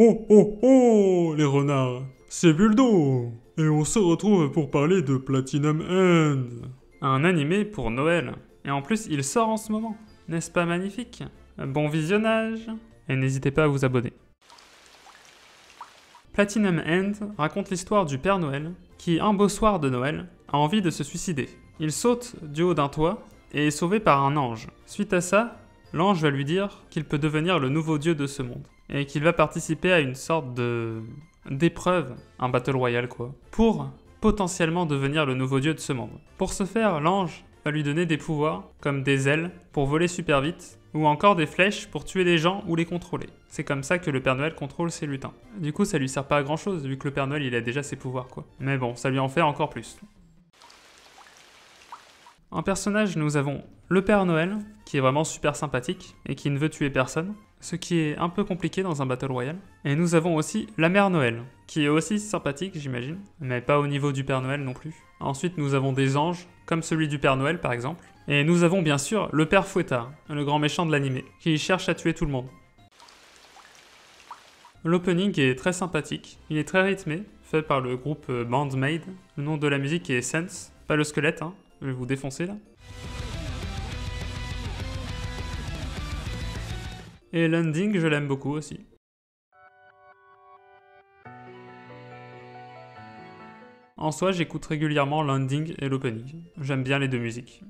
Oh oh oh, les renards, c'est Buldo. Et on se retrouve pour parler de Platinum End. Un animé pour Noël. Et en plus, il sort en ce moment. N'est-ce pas magnifique? Bon visionnage. Et n'hésitez pas à vous abonner. Platinum End raconte l'histoire du Père Noël qui, un beau soir de Noël, a envie de se suicider. Il saute du haut d'un toit et est sauvé par un ange. Suite à ça, l'ange va lui dire qu'il peut devenir le nouveau dieu de ce monde et qu'il va participer à une sorte d'épreuve, un battle royale quoi, pour potentiellement devenir le nouveau dieu de ce monde. Pour ce faire, l'ange va lui donner des pouvoirs comme des ailes pour voler super vite ou encore des flèches pour tuer les gens ou les contrôler. C'est comme ça que le Père Noël contrôle ses lutins. Du coup, ça lui sert pas à grand chose vu que le Père Noël il a déjà ses pouvoirs quoi. Mais bon, ça lui en fait encore plus. En personnage, nous avons le Père Noël, qui est vraiment super sympathique et qui ne veut tuer personne, ce qui est un peu compliqué dans un Battle Royale. Et nous avons aussi la Mère Noël, qui est aussi sympathique, j'imagine, mais pas au niveau du Père Noël non plus. Ensuite, nous avons des anges, comme celui du Père Noël par exemple. Et nous avons bien sûr le Père Fouettard, le grand méchant de l'animé, qui cherche à tuer tout le monde. L'opening est très sympathique, il est très rythmé, fait par le groupe Bandmade. Le nom de la musique est Sense, pas le squelette, hein. Je vais vous défoncer là. Et l'ending, je l'aime beaucoup aussi. En soi, j'écoute régulièrement l'ending et l'opening. J'aime bien les deux musiques.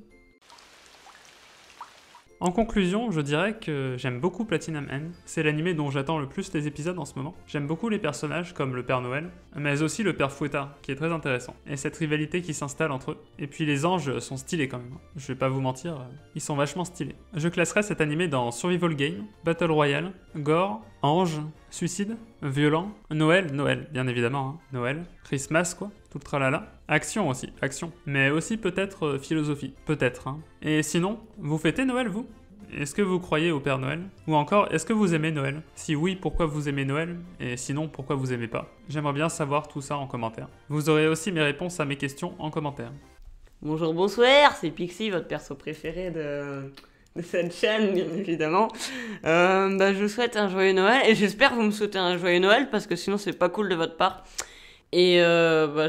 En conclusion, je dirais que j'aime beaucoup Platinum End. C'est l'animé dont j'attends le plus les épisodes en ce moment. J'aime beaucoup les personnages comme le Père Noël, mais aussi le Père Fouettard, qui est très intéressant. Et cette rivalité qui s'installe entre eux. Et puis les anges sont stylés quand même. Je vais pas vous mentir, ils sont vachement stylés. Je classerai cet animé dans Survival Game, Battle Royale, Gore, Ange, Suicide, Violent, Noël, bien évidemment, hein. Noël, Christmas quoi, tout le tralala. Action aussi, action. Mais aussi peut-être philosophie, peut-être. Hein. Et sinon, vous fêtez Noël vous? Est-ce que vous croyez au Père Noël? Ou encore, est-ce que vous aimez Noël? Si oui, pourquoi vous aimez Noël? Et sinon, pourquoi vous aimez pas? J'aimerais bien savoir tout ça en commentaire. Vous aurez aussi mes réponses à mes questions en commentaire. Bonjour, bonsoir, c'est Pixie, votre perso préféré de cette chaîne, bien évidemment. Je vous souhaite un joyeux Noël, et j'espère que vous me souhaitez un joyeux Noël, parce que sinon c'est pas cool de votre part. Et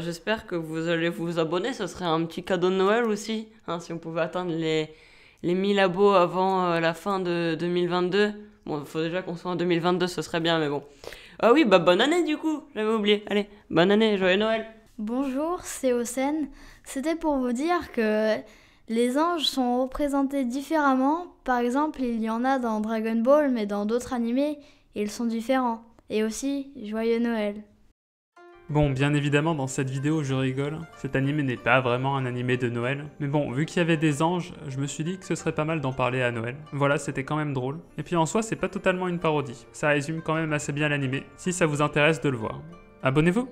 j'espère que vous allez vous abonner, ce serait un petit cadeau de Noël aussi, hein, si on pouvait atteindre les 1000 abos avant la fin de 2022. Bon, il faut déjà qu'on soit en 2022, ce serait bien, mais bon. Ah oui, bonne année du coup, j'avais oublié. Allez, bonne année, joyeux Noël. Bonjour, c'est Océane. C'était pour vous dire que les anges sont représentés différemment. Par exemple, il y en a dans Dragon Ball, mais dans d'autres animés, ils sont différents. Et aussi, joyeux Noël. Bon, bien évidemment, dans cette vidéo, je rigole. Cet animé n'est pas vraiment un animé de Noël. Mais bon, vu qu'il y avait des anges, je me suis dit que ce serait pas mal d'en parler à Noël. Voilà, c'était quand même drôle. Et puis en soi, c'est pas totalement une parodie. Ça résume quand même assez bien l'animé, si ça vous intéresse de le voir. Abonnez-vous!